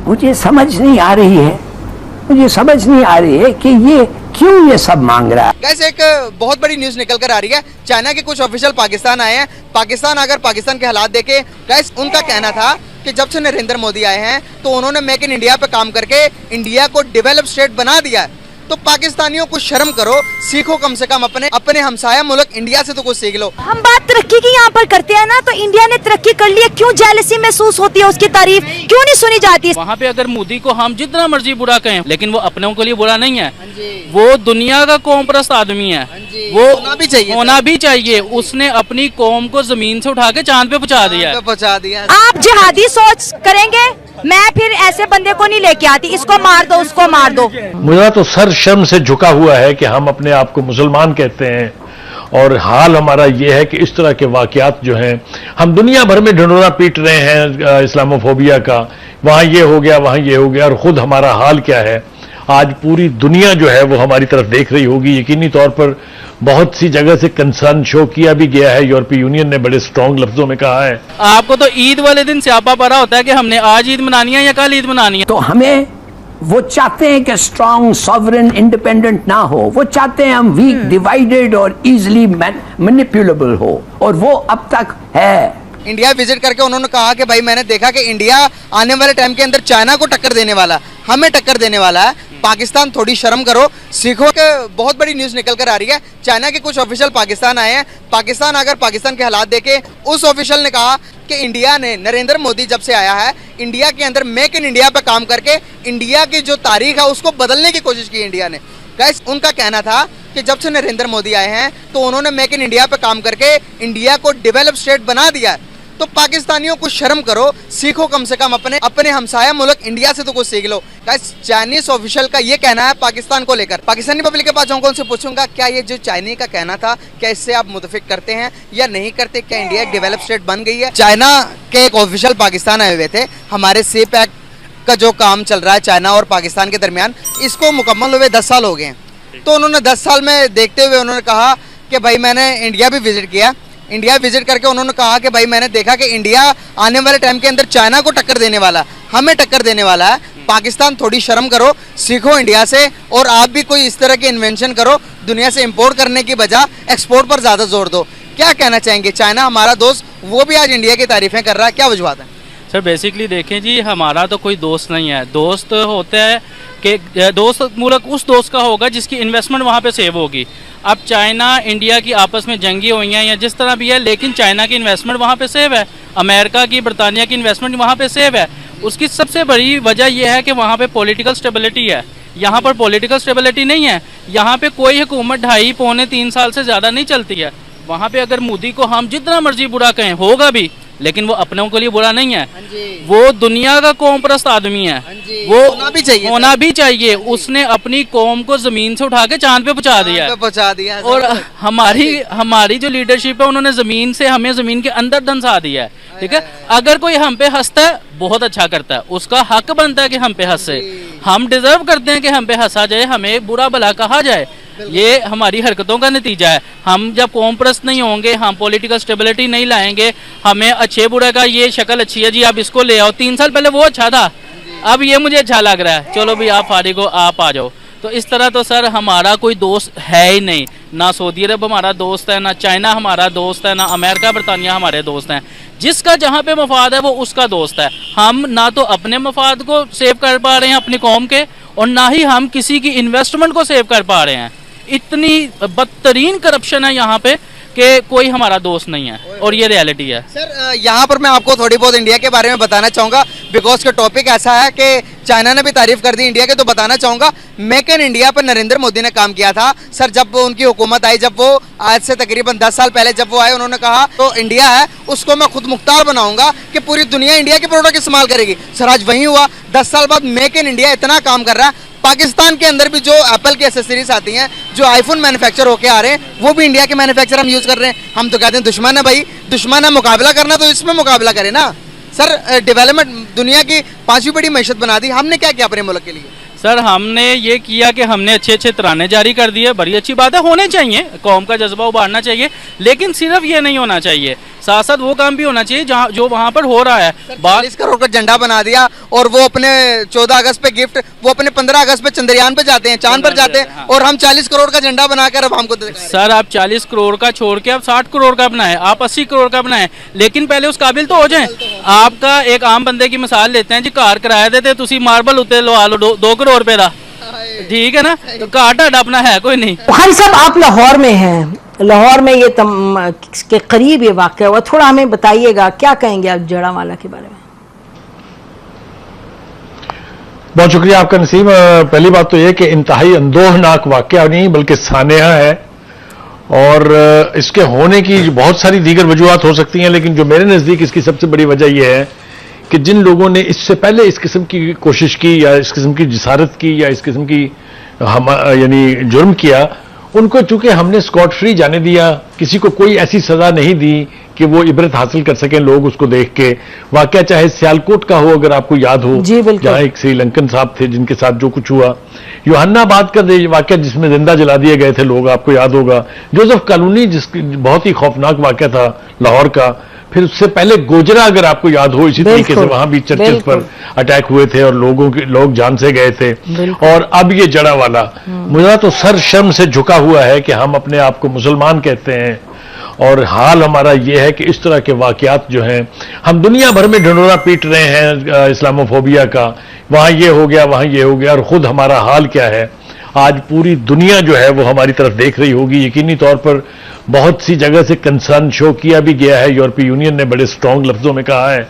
मुझे समझ नहीं आ रही है कि ये क्यों ये सब मांग रहा है। गैस एक बहुत बड़ी न्यूज निकल कर आ रही है, चाइना के कुछ ऑफिशियल पाकिस्तान आए हैं। पाकिस्तान के हालात देखे गैस, उनका कहना था कि जब से नरेंद्र मोदी आए हैं तो उन्होंने मेक इन इंडिया पे काम करके इंडिया को डेवलप स्टेट बना दिया है। तो पाकिस्तानियों को शर्म करो, सीखो कम से कम अपने हमसाया मुल्क इंडिया से तो कुछ सीख लो। हम बात तरक्की की यहाँ पर करते हैं ना, तो इंडिया ने तरक्की कर ली है, क्यों जेलसी महसूस होती है, उसकी तारीफ क्यों नहीं सुनी जाती है? वहाँ पे अगर मोदी को हम जितना मर्जी बुरा कहें, लेकिन वो अपनों के लिए बुरा नहीं है। वो दुनिया का कौम परस्त आदमी है, वो होना भी चाहिए। उसने अपनी कौम को जमीन से उठा के चांद पे पहुँचा दिया। आप जिहादी सोच करेंगे, मैं फिर ऐसे बंदे को नहीं लेके आती, इसको मार दो, उसको मार दो। मुझे तो सर शर्म से झुका हुआ है कि हम अपने आप को मुसलमान कहते हैं और हाल हमारा ये है कि इस तरह के वाकयात जो हैं, हम दुनिया भर में ढिंढोरा पीट रहे हैं इस्लामोफोबिया का, वहाँ ये हो गया, वहाँ ये हो गया, और खुद हमारा हाल क्या है। आज पूरी दुनिया जो है वो हमारी तरफ देख रही होगी। यकीनी तौर पर बहुत सी जगह से कंसर्न शो किया भी गया है, यूरोपीय यूनियन ने बड़े स्ट्रॉन्ग लफ्जों में कहा है। आपको तो ईद वाले दिन स्यापा पड़ा होता है कि हमने आज ईद मनानी है या कल ईद मनानी है। तो हमें वो चाहते हैं कि स्ट्रॉन्ग, सॉवरेन, इंडिपेंडेंट ना हो। वो चाहते हैं हम वीक, डिवाइडेड और इजिली मैनिपुलेबल हो, और वो अब तक है। इंडिया विजिट करके उन्होंने कहा कि भाई मैंने देखा कि इंडिया आने वाले टाइम के अंदर चाइना को टक्कर देने वाला, हमें टक्कर देने वाला है। पाकिस्तान थोड़ी शर्म करो, सीखो। बहुत बड़ी न्यूज निकल कर आ रही है, चाइना के कुछ ऑफिशियल पाकिस्तान आए हैं। पाकिस्तान के हालात देखे, उस ऑफिशियल ने कहा कि इंडिया ने, नरेंद्र मोदी जब से आया है, इंडिया के अंदर मेक इन इंडिया पे काम करके इंडिया की जो तारीख है उसको बदलने की कोशिश की इंडिया ने। गाइस, उनका कहना था कि जब से नरेंद्र मोदी आए हैं तो उन्होंने मेक इन इंडिया पे काम करके इंडिया को डेवलप स्टेट बना दिया है। तो पाकिस्तानियों को शर्म करो, सीखो कम से कम अपने हमसाया मुल्क इंडिया से तो कुछ सीख लो। गाइस, चाइनीज ऑफिशियल का ये कहना है पाकिस्तान को लेकर। पाकिस्तानी पब्लिक के पास जाऊंगा, उनसे पूछूंगा क्या ये जो चाइना का कहना था, क्या इससे आप मुतफिक करते हैं या नहीं करते? क्या इंडिया एक डेवलप स्टेट बन गई है? चाइना के एक ऑफिशियल पाकिस्तान आए हुए थे। हमारे सी पैक का जो काम चल रहा है चाइना और पाकिस्तान के दरमियान, इसको मुकम्मल हुए 10 साल हो गए हैं। तो उन्होंने 10 साल में देखते हुए उन्होंने कहा कि भाई मैंने इंडिया भी विजिट किया। इंडिया विजिट करके उन्होंने कहा कि भाई मैंने देखा कि इंडिया आने वाले टाइम के अंदर चाइना को टक्कर देने वाला, हमें टक्कर देने वाला है। पाकिस्तान थोड़ी शर्म करो, सीखो इंडिया से, और आप भी कोई इस तरह की इन्वेंशन करो, दुनिया से इंपोर्ट करने की बजाय एक्सपोर्ट पर ज़्यादा जोर दो। क्या कहना चाहेंगे? चाइना हमारा दोस्त, वो भी आज इंडिया की तारीफें कर रहा है, क्या वजूहत है? सर बेसिकली देखें जी, हमारा तो कोई दोस्त नहीं है। दोस्त होता है कि दोस्त मुल्क उस दोस्त का होगा जिसकी इन्वेस्टमेंट वहाँ पे सेव होगी। अब चाइना इंडिया की आपस में जंगी हुई हैं या जिस तरह भी है, लेकिन चाइना की इन्वेस्टमेंट वहाँ पे सेव है, अमेरिका की, बरतानिया की इन्वेस्टमेंट वहाँ पे सेव है। उसकी सबसे बड़ी वजह यह है कि वहाँ पे पॉलिटिकल स्टेबिलिटी है। यहाँ पर पॉलिटिकल स्टेबिलिटी नहीं है। यहाँ पे कोई हुकूमत 2.5-3 साल से ज़्यादा नहीं चलती है। वहाँ पे अगर मोदी को हम जितना मर्जी बुरा कहें, होगा भी, लेकिन वो अपनों के लिए बुरा नहीं है। वो दुनिया का कौम परस्त आदमी है, वो होना भी चाहिए। उसने अपनी कौम को जमीन से उठा के चांद पे पहुँचा दिया। और हमारी जो लीडरशिप है, उन्होंने जमीन से हमें जमीन के अंदर धंसा दिया है। ठीक है, अगर कोई हम पे हंसता है, बहुत अच्छा करता है, उसका हक बनता है कि हम पे हंसे। हम डिजर्व करते हैं कि हम पे हंसा जाए, हमें बुरा भला कहा जाए। ये हमारी हरकतों का नतीजा है। हम जब कौम परस्त नहीं होंगे, हम पॉलिटिकल स्टेबिलिटी नहीं लाएंगे, हमें अच्छे बुरे का ये शक्ल अच्छी है जी, आप इसको ले आओ, 3 साल पहले वो अच्छा था, अब ये मुझे अच्छा लग रहा है, चलो भी आप फारिग हो, आप आ जाओ। तो इस तरह तो सर हमारा कोई दोस्त है ही नहीं। ना सऊदी अरब हमारा दोस्त है, ना चाइना हमारा दोस्त है, ना अमेरिका बरतानिया हमारे दोस्त हैं। जिसका जहाँ पे मफाद है वो उसका दोस्त है। हम ना तो अपने मफाद को सेव कर पा रहे हैं अपनी कौम के, और ना ही हम किसी की इन्वेस्टमेंट को सेव कर पा रहे हैं। इतनी बदतरीन करप्शन है यहाँ पे कि कोई हमारा दोस्त नहीं है, और ये रियलिटी है। सर यहाँ पर मैं आपको थोड़ी बहुत इंडिया के बारे में बताना चाहूँगा, बिकॉज का टॉपिक ऐसा है कि चाइना ने भी तारीफ कर दी इंडिया के, तो बताना चाहूँगा मेक इन इंडिया पर नरेंद्र मोदी ने काम किया था। सर जब उनकी हुकूमत आई, जब वो आज से तकरीबन 10 साल पहले जब वो आए, उन्होंने कहा तो इंडिया है उसको मैं खुद मुख्तार बनाऊंगा कि पूरी दुनिया इंडिया के प्रोडक्ट इस्तेमाल करेगी। सर आज वही हुआ, 10 साल बाद मेक इन इंडिया इतना काम कर रहा है। पाकिस्तान के अंदर भी जो एप्पल की एसेसरीज आती हैं, जो आईफोन मैन्युफैक्चर होके आ रहे हैं, वो भी इंडिया के मैन्युफैक्चर हम यूज़ कर रहे हैं। हम तो कहते हैं दुश्मन है भाई, दुश्मन है, मुकाबला करना तो इसमें मुकाबला करें ना। सर डेवलपमेंट दुनिया की 5वीं बड़ी मैशत बना दी, हमने क्या किया अपने मुल्क के लिए? सर हमने ये किया कि हमने अच्छे अच्छे तराने जारी कर दिए, बड़ी अच्छी बात है, होने चाहिए, कौम का जज्बा उभारना चाहिए, लेकिन सिर्फ ये नहीं होना चाहिए, साथ साथ वो काम भी होना चाहिए जहाँ जो वहाँ पर हो रहा है। 40 करोड़ का झंडा बना दिया और वो अपने 14 अगस्त पे गिफ्ट, वो अपने 15 अगस्त पे चंद्रयान पे जाते हैं, चांद पर जाते हैं, हाँ। और हम 40 करोड़ का झंडा बनाकर अब हमको दिखाएं। सर आप 40 करोड़ का छोड़ के आप 60 करोड़ का बनाए, आप 80 करोड़ का बनाए, लेकिन पहले उस काबिल तो हो जाए। आपका एक आम बंदे की मिसाल लेते हैं जी, कार किराया देते तुसी मार्बल उत्ते लवा लो 2 करोड़ रुपए का, ठीक है ना, तो कार ढाडा अपना है कोई नहीं। भाई साहब आप लाहौर में हैं, लाहौर में ये के करीब ये वाक़या हुआ, थोड़ा हमें बताइएगा, क्या कहेंगे आप जड़ावाला के बारे में? बहुत शुक्रिया आपका नसीम। पहली बात तो यह कि इंतहाई अंदोहनाक वाकया नहीं बल्कि सानेहा है, और इसके होने की बहुत सारी दीगर वजूहत हो सकती हैं, लेकिन जो मेरे नज़दीक इसकी सबसे बड़ी वजह यह है कि जिन लोगों ने इससे पहले इस किस्म की कोशिश की या इस किस्म की जिसारत की या इस किस्म की यानी जुर्म किया, उनको चूंकि हमने स्कॉट फ्री जाने दिया, किसी को कोई ऐसी सजा नहीं दी कि वो इबरत हासिल कर सकें लोग उसको देख के। वाकया चाहे सियालकोट का हो, अगर आपको याद हो, जी बिल्कुल, जहां एक श्रीलंकन साहब थे जिनके साथ जो कुछ हुआ, योहानाबाद का वाकया जिसमें जिंदा जला दिए गए थे लोग, आपको याद होगा, जोसेफ कॉलोनी जिसकी बहुत ही खौफनाक वाकया था लाहौर का, फिर उससे पहले गोजरा अगर आपको याद हो, इसी तरीके से वहां भी चर्चेस पर अटैक हुए थे और लोग जान से गए थे, और अब ये जड़ावाला, मुझे तो सर शर्म से झुका हुआ है कि हम अपने आप को मुसलमान कहते हैं, और हाल हमारा ये है कि इस तरह के वाकयात जो हैं, हम दुनिया भर में ढिंढोरा पीट रहे हैं इस्लामोफोबिया का, वहां ये हो गया वहां ये हो गया, और खुद हमारा हाल क्या है। आज पूरी दुनिया जो है वो हमारी तरफ देख रही होगी, यकीनी तौर पर बहुत सी जगह से कंसर्न शो किया भी गया है, यूरोपीय यूनियन ने बड़े स्ट्रांग लफ्जों में कहा है।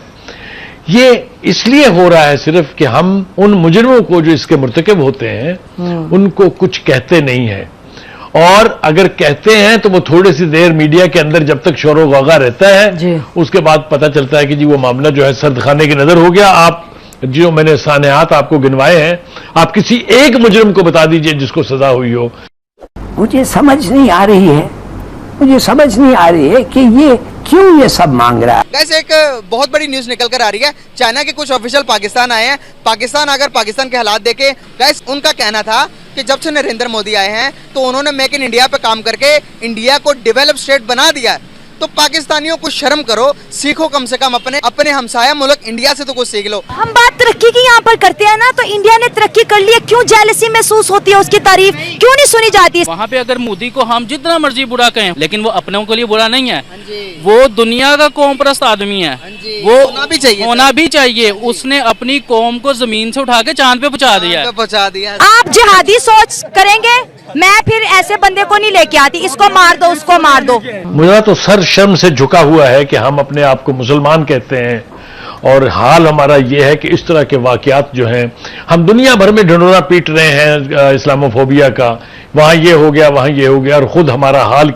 ये इसलिए हो रहा है सिर्फ कि हम उन मुजरिमों को जो इसके मुर्तकिब होते हैं उनको कुछ कहते नहीं हैं, और अगर कहते हैं तो वो थोड़ी सी देर मीडिया के अंदर जब तक शोर गागा रहता है, उसके बाद पता चलता है कि जी वो मामला जो है सर्द खाने की नजर हो गया। आप जो मैंने सानेहात आपको गिनवाए हैं, आप किसी एक मुजरिम को बता दीजिए जिसको सजा हुई हो। मुझे समझ नहीं आ रही है, मुझे समझ नहीं आ रही है कि ये क्यों ये सब मांग रहा है। गैस एक बहुत बड़ी न्यूज निकल कर आ रही है, चाइना के कुछ ऑफिशियल पाकिस्तान आए हैं। पाकिस्तान के हालात देखे गैस, उनका कहना था कि जब से नरेंद्र मोदी आए हैं तो उन्होंने मेक इन इंडिया पे काम करके इंडिया को डेवलप स्टेट बना दिया है। तो पाकिस्तानियों को शर्म करो, सीखो कम से कम अपने हमसाया मुल्क इंडिया से तो कुछ सीख लो। हम बात तरक्की की यहाँ पर करते हैं ना, तो इंडिया ने तरक्की कर ली है, क्यों जेलसी महसूस होती है, उसकी तारीफ क्यों नहीं सुनी जाती है? वहाँ पे अगर मोदी को हम जितना मर्जी बुरा कहें, लेकिन वो अपनों के लिए बुरा नहीं है, वो दुनिया का कौम परस्त आदमी है, वो होना भी चाहिए। उसने अपनी कौम को जमीन से उठा के चांद पे पहुंचा दिया। आप जिहादी सोच करेंगे, मैं फिर ऐसे बंदे को नहीं लेके आती, इसको मार दो उसको मार दो। मुझे तो सर शर्म से झुका हुआ है कि हम अपने आप को मुसलमान कहते हैं, और हाल हमारा ये है कि इस तरह के वाकयात जो हैं, हम दुनिया भर में ढिंढोरा पीट रहे हैं इस्लामोफोबिया का, वहां ये हो गया वहां ये हो गया, और खुद हमारा हाल